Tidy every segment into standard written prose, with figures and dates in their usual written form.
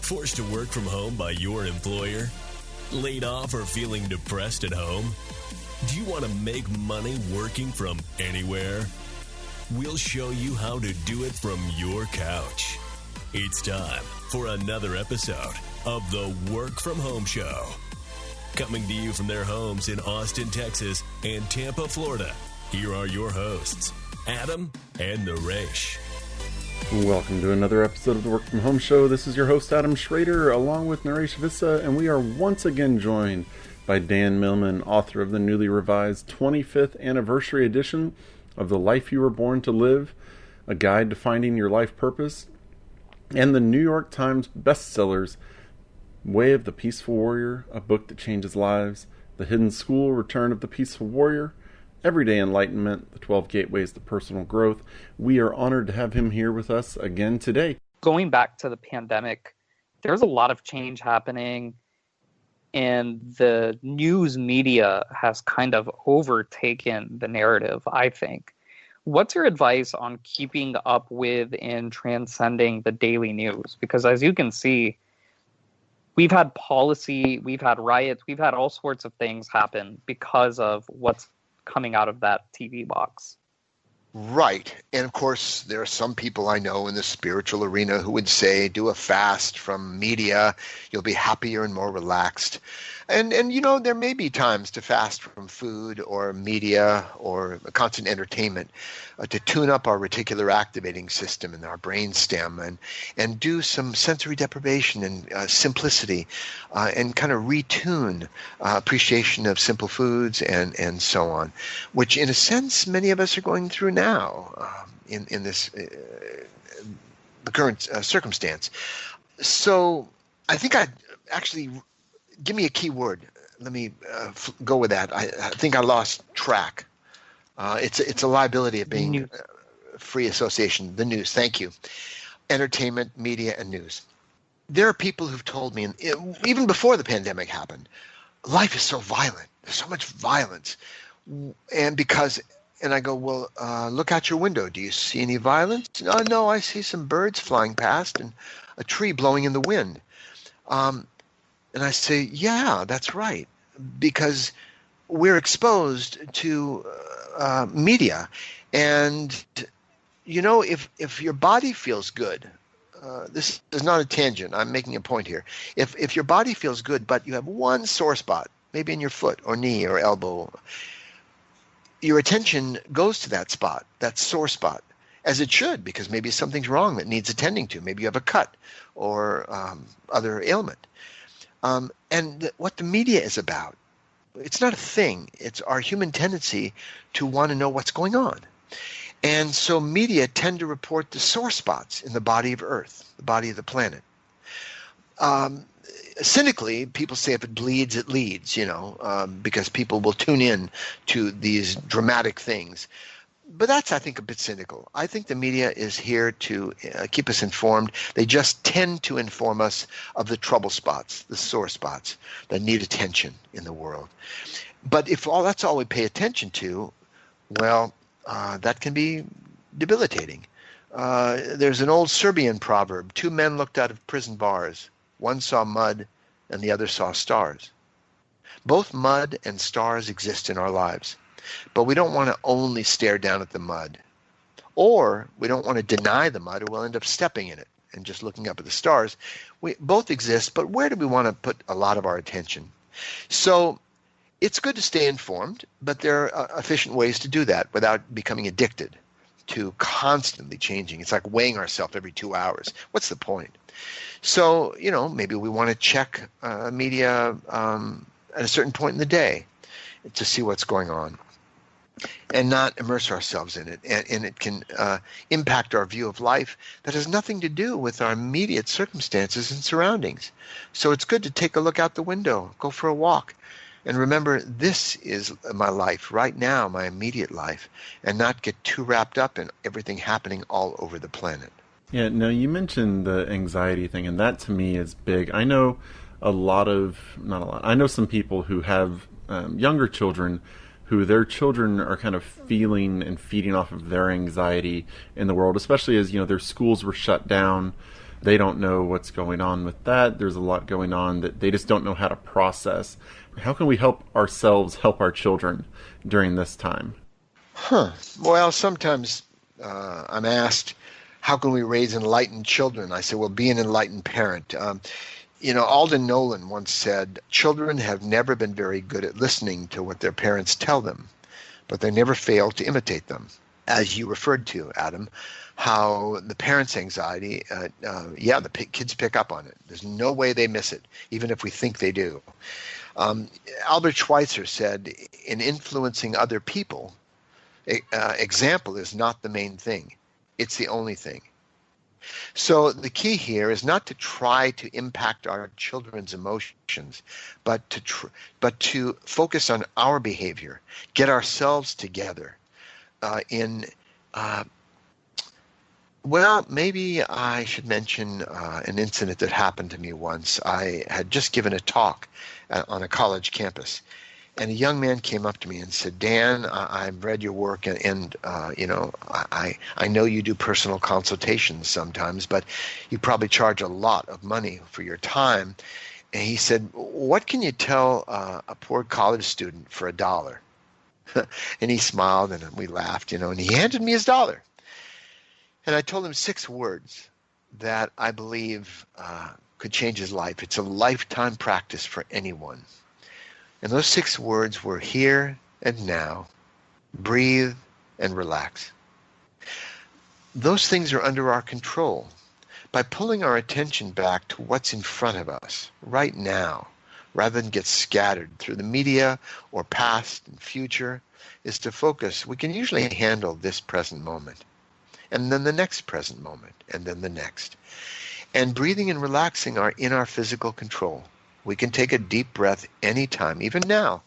Forced to work from home by your employer? Laid off or feeling depressed at home? Do you want to make money working from anywhere? We'll show you how to do it from your couch. It's time for another episode of the Work From Home Show. Coming to you from their homes in Austin, Texas and Tampa, Florida, here are your hosts, Adam and Naresh. Welcome to another episode of the Work From Home Show. This is your host, Adam Schrader, along with Naresh Vissa, and we are once again joined by Dan Millman, author of the newly revised 25th anniversary edition of The Life You Were Born to Live, a guide to finding your life purpose, and the New York Times bestsellers, Way of the Peaceful Warrior, a book that changes lives, The Hidden School, Return of the Peaceful Warrior, Everyday Enlightenment, the 12 Gateways to Personal Growth. We are honored to have him here with us again today. Going back to the pandemic, there's a lot of change happening, and the news media has kind of overtaken the narrative, I think. What's your advice on keeping up with and transcending the daily news? Because as you can see, we've had policy, we've had riots, we've had all sorts of things happen because of what's coming out of that TV box. Right. And of course, there are some people I know in the spiritual arena who would say, do a fast from media. You'll be happier and more relaxed. And you know, there may be times to fast from food or media or constant entertainment to tune up our reticular activating system and our brain stem and do some sensory deprivation and simplicity and kind of retune appreciation of simple foods and so on, which in a sense many of us are going through now in this the current circumstance. So I think I'd actually give me a key word. Let me go with that. I think I lost track. It's a liability of being free association. The news. Thank you. Entertainment, media, and news. There are people who've told me, even before the pandemic happened, life is so violent. There's so much violence, and I go, well, look out your window. Do you see any violence? No, I see some birds flying past and a tree blowing in the wind. And I say, yeah, that's right, because we're exposed to media. And, you know, if your body feels good, this is not a tangent, I'm making a point here. If your body feels good, but you have one sore spot, maybe in your foot or knee or elbow, your attention goes to that spot, that sore spot, as it should, because maybe something's wrong that needs attending to. Maybe you have a cut or other ailment. And what the media is about, it's not a thing. It's our human tendency to want to know what's going on. And so media tend to report the sore spots in the body of Earth, the body of the planet. Cynically, people say if it bleeds, it leads, because people will tune in to these dramatic things. But that's, I think, a bit cynical. I think the media is here to keep us informed. They just tend to inform us of the trouble spots, the sore spots that need attention in the world. But if that's all we pay attention to, well, that can be debilitating. There's an old Serbian proverb, 2 men looked out of prison bars. One saw mud and the other saw stars. Both mud and stars exist in our lives. But we don't want to only stare down at the mud, or we don't want to deny the mud, or we'll end up stepping in it and just looking up at the stars. We both exist, but where do we want to put a lot of our attention? So it's good to stay informed, but there are efficient ways to do that without becoming addicted to constantly changing. It's like weighing ourselves every 2 hours. What's the point? So, maybe we want to check media at a certain point in the day to see what's going on, and not immerse ourselves in it. And it can impact our view of life that has nothing to do with our immediate circumstances and surroundings. So it's good to take a look out the window, go for a walk, and remember this is my life right now, my immediate life, and not get too wrapped up in everything happening all over the planet. Yeah, no, you mentioned the anxiety thing, and that to me is big. I know I know some people who have younger children who their children are kind of feeling and feeding off of their anxiety in the world, especially as, their schools were shut down. They don't know what's going on with that. There's a lot going on that they just don't know how to process. How can we help ourselves help our children during this time? Well, sometimes I'm asked, how can we raise enlightened children? I say, well, be an enlightened parent. Alden Nolan once said, children have never been very good at listening to what their parents tell them, but they never fail to imitate them. As you referred to, Adam, how the parents' anxiety, the kids pick up on it. There's no way they miss it, even if we think they do. Albert Schweitzer said, in influencing other people, example is not the main thing. It's the only thing. So the key here is not to try to impact our children's emotions, but to focus on our behavior, get ourselves together maybe I should mention an incident that happened to me once. I had just given a talk on a college campus, and a young man came up to me and said, Dan, I've read your work, and I know you do personal consultations sometimes, but you probably charge a lot of money for your time. And he said, what can you tell a poor college student for $1? And he smiled, and we laughed, and he handed me his $1. And I told him 6 words that I believe could change his life. It's a lifetime practice for anyone. And those 6 words were here and now, breathe and relax. Those things are under our control. By pulling our attention back to what's in front of us right now, rather than get scattered through the media or past and future, is to focus. We can usually handle this present moment, and then the next present moment, and then the next. And breathing and relaxing are in our physical control. We can take a deep breath anytime, even now.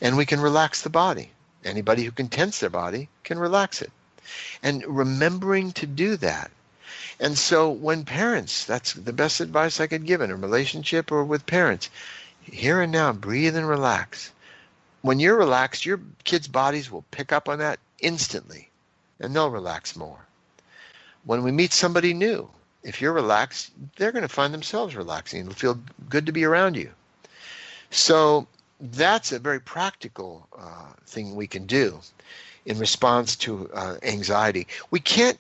And we can relax the body. Anybody who can tense their body can relax it. And remembering to do that. And so when parents, that's the best advice I could give in a relationship or with parents, here and now, breathe and relax. When you're relaxed, your kids' bodies will pick up on that instantly, and they'll relax more. When we meet somebody new, if you're relaxed, they're going to find themselves relaxing. It'll feel good to be around you. So that's a very practical thing we can do in response to anxiety. We can't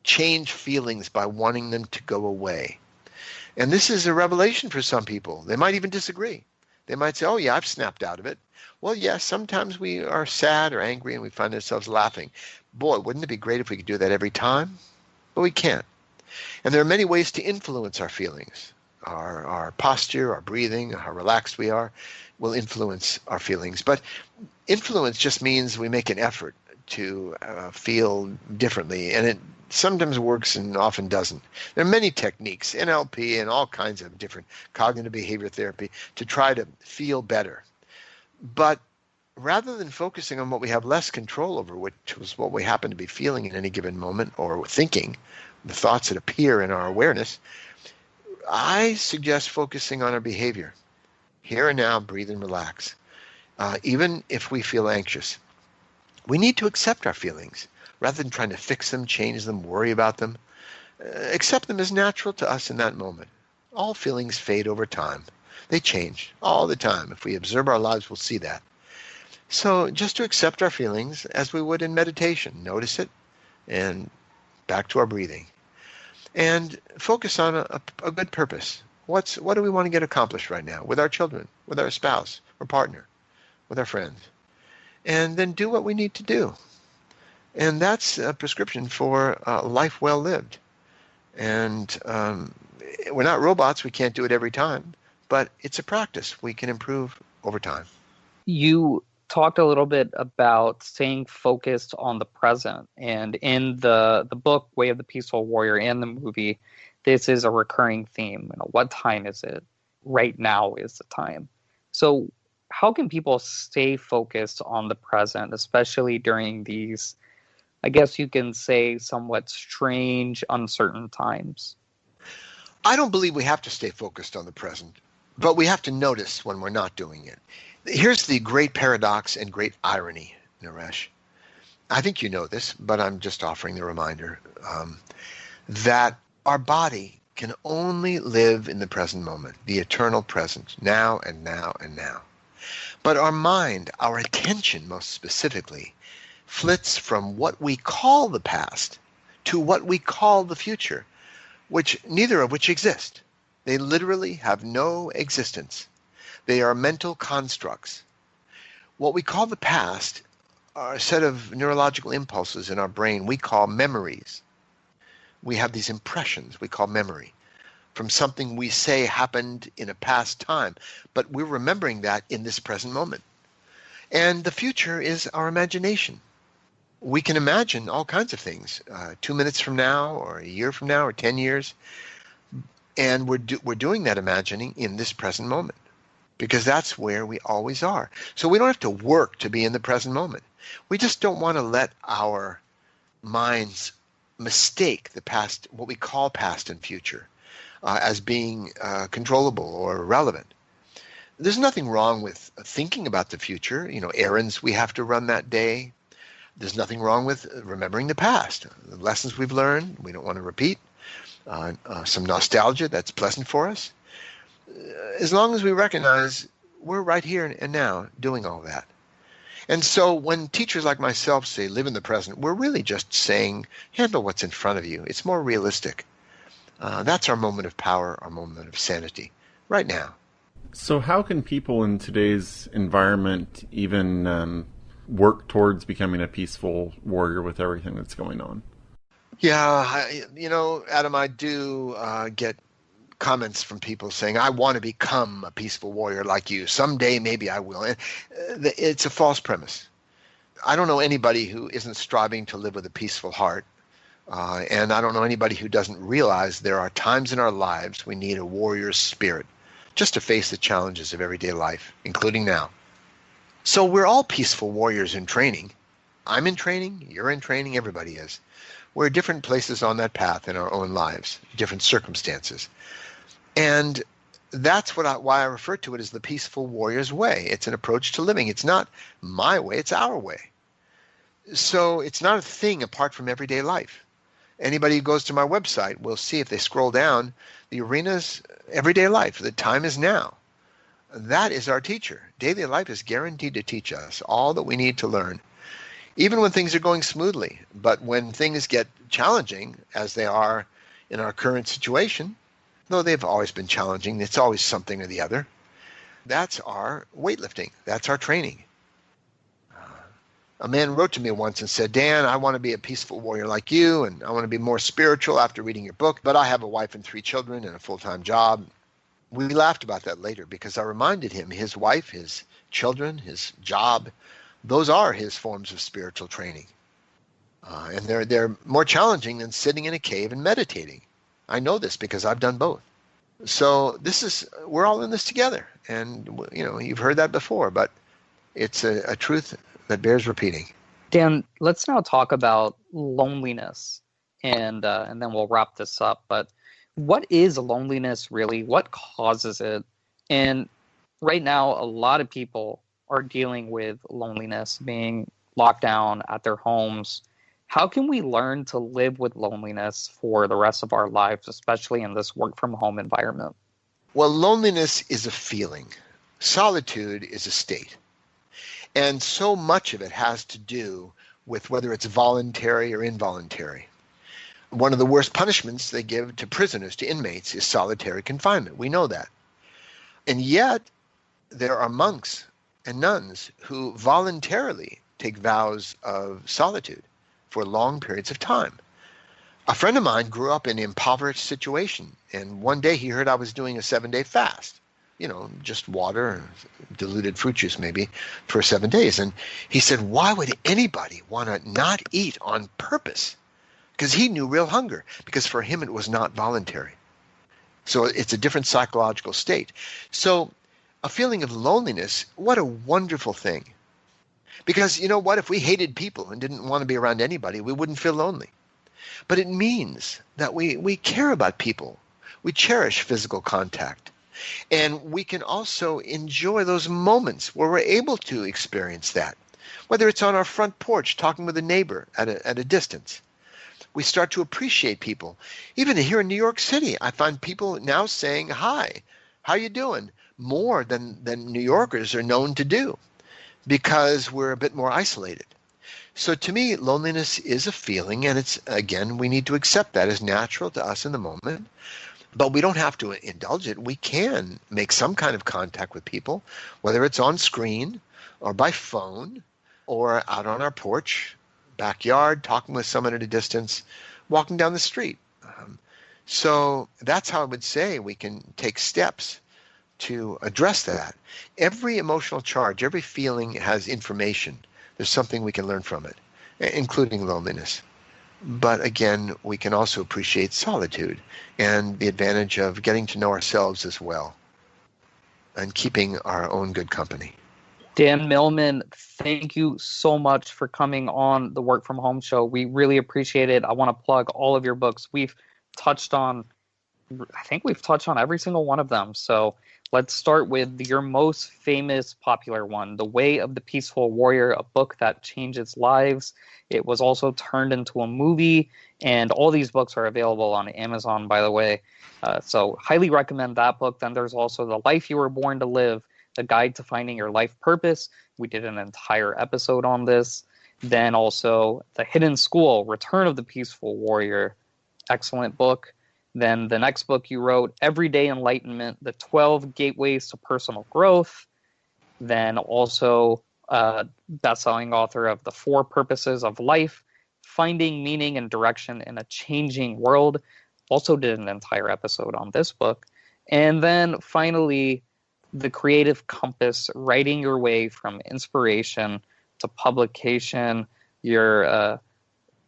change feelings by wanting them to go away. And this is a revelation for some people. They might even disagree. They might say, oh yeah, I've snapped out of it. Well, yes, sometimes we are sad or angry and we find ourselves laughing. Boy, wouldn't it be great if we could do that every time? But we can't. And there are many ways to influence our feelings. Our posture, our breathing, how relaxed we are will influence our feelings. But influence just means we make an effort to feel differently. And it sometimes works and often doesn't. There are many techniques, NLP and all kinds of different cognitive behavior therapy, to try to feel better. But rather than focusing on what we have less control over, which was what we happen to be feeling in any given moment or thinking, the thoughts that appear in our awareness, I suggest focusing on our behavior. Here and now, breathe and relax. Even if we feel anxious, we need to accept our feelings rather than trying to fix them, change them, worry about them. Accept them as natural to us in that moment. All feelings fade over time. They change all the time. If we observe our lives, we'll see that. So just to accept our feelings as we would in meditation, notice it, and back to our breathing. And focus on a good purpose. What do we want to get accomplished right now with our children, with our spouse or partner, with our friends? And then do what we need to do. And that's a prescription for a life well lived. And we're not robots. We can't do it every time. But it's a practice we can improve over time. You talked a little bit about staying focused on the present. And in the book, Way of the Peaceful Warrior, and the movie, this is a recurring theme. What time is it? Right now is the time. So how can people stay focused on the present, especially during these, I guess you can say, somewhat strange, uncertain times? I don't believe we have to stay focused on the present, but we have to notice when we're not doing it. Here's the great paradox and great irony, Naresh. I think you know this, but I'm just offering the reminder, that our body can only live in the present moment, the eternal present, now and now and now. But our mind, our attention most specifically, flits from what we call the past to what we call the future, which neither of which exist. They literally have no existence. They are mental constructs. What we call the past are a set of neurological impulses in our brain we call memories. We have these impressions we call memory from something we say happened in a past time, but we're remembering that in this present moment. And the future is our imagination. We can imagine all kinds of things 2 minutes from now, or a year from now, or 10 years, and we're doing that imagining in this present moment, because that's where we always are. So we don't have to work to be in the present moment. We just don't want to let our minds mistake the past, what we call past and future, as being controllable or relevant. There's nothing wrong with thinking about the future, errands we have to run that day. There's nothing wrong with remembering the past, the lessons we've learned, we don't want to repeat, some nostalgia that's pleasant for us. As long as we recognize we're right here and now doing all that. And so when teachers like myself say live in the present, we're really just saying handle what's in front of you. It's more realistic. That's our moment of power, our moment of sanity, right now. So how can people in today's environment even work towards becoming a peaceful warrior with everything that's going on? Yeah, Adam, I do get comments from people saying, I want to become a peaceful warrior like you. Someday maybe I will. And it's a false premise. I don't know anybody who isn't striving to live with a peaceful heart. And I don't know anybody who doesn't realize there are times in our lives we need a warrior's spirit just to face the challenges of everyday life, including now. So we're all peaceful warriors in training. I'm in training, you're in training, everybody is. We're at different places on that path in our own lives, different circumstances. And that's why I refer to it as the peaceful warrior's way. It's an approach to living. It's not my way, it's our way. So it's not a thing apart from everyday life. Anybody who goes to my website will see, if they scroll down, the arena's everyday life. The time is now. That is our teacher. Daily life is guaranteed to teach us all that we need to learn, even when things are going smoothly. But when things get challenging, as they are in our current situation, though they've always been challenging, it's always something or the other. That's our weightlifting. That's our training. A man wrote to me once and said, Dan, I want to be a peaceful warrior like you, and I want to be more spiritual after reading your book, but I have a wife and 3 children and a full-time job. We laughed about that later because I reminded him his wife, his children, his job, those are his forms of spiritual training. And they're more challenging than sitting in a cave and meditating. I know this because I've done both. So we're all in this together. And, you've heard that before, but it's a truth that bears repeating. Dan, let's now talk about loneliness, and then we'll wrap this up. But what is loneliness really? What causes it? And right now, a lot of people are dealing with loneliness, being locked down at their homes. How can we learn to live with loneliness for the rest of our lives, especially in this work-from-home environment? Well, loneliness is a feeling. Solitude is a state. And so much of it has to do with whether it's voluntary or involuntary. One of the worst punishments they give to prisoners, to inmates, is solitary confinement. We know that. And yet, there are monks and nuns who voluntarily take vows of solitude for long periods of time. A friend of mine grew up in an impoverished situation, and one day he heard I was doing a 7-day fast. Just water, diluted fruit juice maybe, for 7 days. And he said, why would anybody want to not eat on purpose? Because he knew real hunger, because for him it was not voluntary. So it's a different psychological state. So a feeling of loneliness, what a wonderful thing. Because you know what? If we hated people and didn't want to be around anybody, we wouldn't feel lonely. But it means that we care about people. We cherish physical contact. And we can also enjoy those moments where we're able to experience that. whether it's on our front porch talking with a neighbor at a distance. We start to appreciate people. Even here in New York City, I find people now saying, hi, how you doing? More than New Yorkers are known to do, because we're a bit more isolated. So to me, loneliness is a feeling, and it's, again, we need to accept that as natural to us in the moment. But we don't have to indulge it. We can make some kind of contact with people, whether it's on screen or by phone or out on our porch, backyard, talking with someone at a distance, walking down the street. So that's how I would say we can take steps to address that. Every emotional charge, every feeling has information. There's something we can learn from it, including loneliness. But again, we can also appreciate solitude and the advantage of getting to know ourselves as well and keeping our own good company. Dan Millman, thank you so much for coming on the Work From Home show. We really appreciate it. I want to plug all of your books. I think we've touched on every single one of them. So let's start with your most famous popular one, The Way of the Peaceful Warrior, a book that changes lives. It was also turned into a movie, and all these books are available on Amazon, by the way. So highly recommend that book. Then there's also The Life You Were Born to Live, The Guide to Finding Your Life Purpose. We did an entire episode on this. Then also The Hidden School, Return of the Peaceful Warrior. Excellent book. Then the next book you wrote, Everyday Enlightenment, The 12 Gateways to Personal Growth. Then also best-selling author of The 4 Purposes of Life, Finding Meaning and Direction in a Changing World. Also did an entire episode on this book. And then finally, The Creative Compass, Writing Your Way from Inspiration to Publication. You're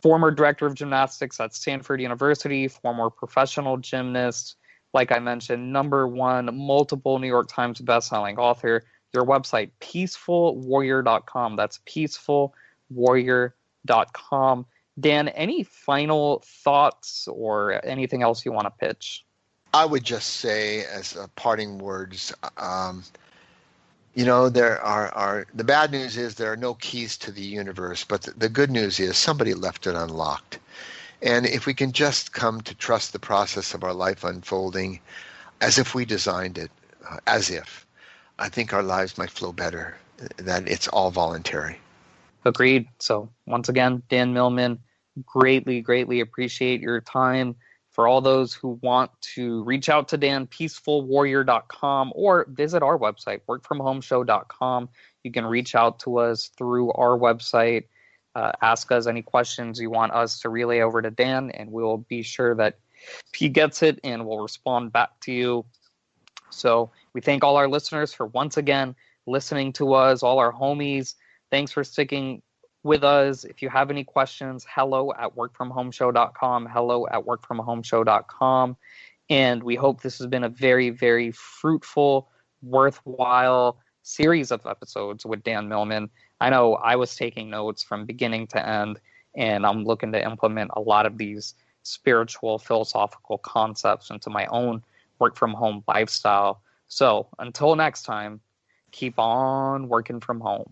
former director of gymnastics at Stanford University, former professional gymnast, like I mentioned, #1 multiple New York Times bestselling author. Your website, peacefulwarrior.com. That's peacefulwarrior.com. Dan, any final thoughts or anything else you want to pitch? I would just say, as parting words, there are the bad news is there are no keys to the universe, but the good news is somebody left it unlocked. And if we can just come to trust the process of our life unfolding as if we designed it, I think our lives might flow better, that it's all voluntary. Agreed. So once again, Dan Millman, greatly appreciate your time. For all those who want to reach out to Dan, peacefulwarrior.com, or visit our website, workfromhomeshow.com. You can reach out to us through our website, ask us any questions you want us to relay over to Dan, and we'll be sure that he gets it and we'll respond back to you. So we thank all our listeners for once again listening to us, all our homies. Thanks for sticking with us. If you have any questions, hello@workfromhomeshow.com, hello@workfromhomeshow.com. And we hope this has been a very, very fruitful, worthwhile series of episodes with Dan Millman. I know I was taking notes from beginning to end, and I'm looking to implement a lot of these spiritual, philosophical concepts into my own work-from-home lifestyle. So until next time, keep on working from home.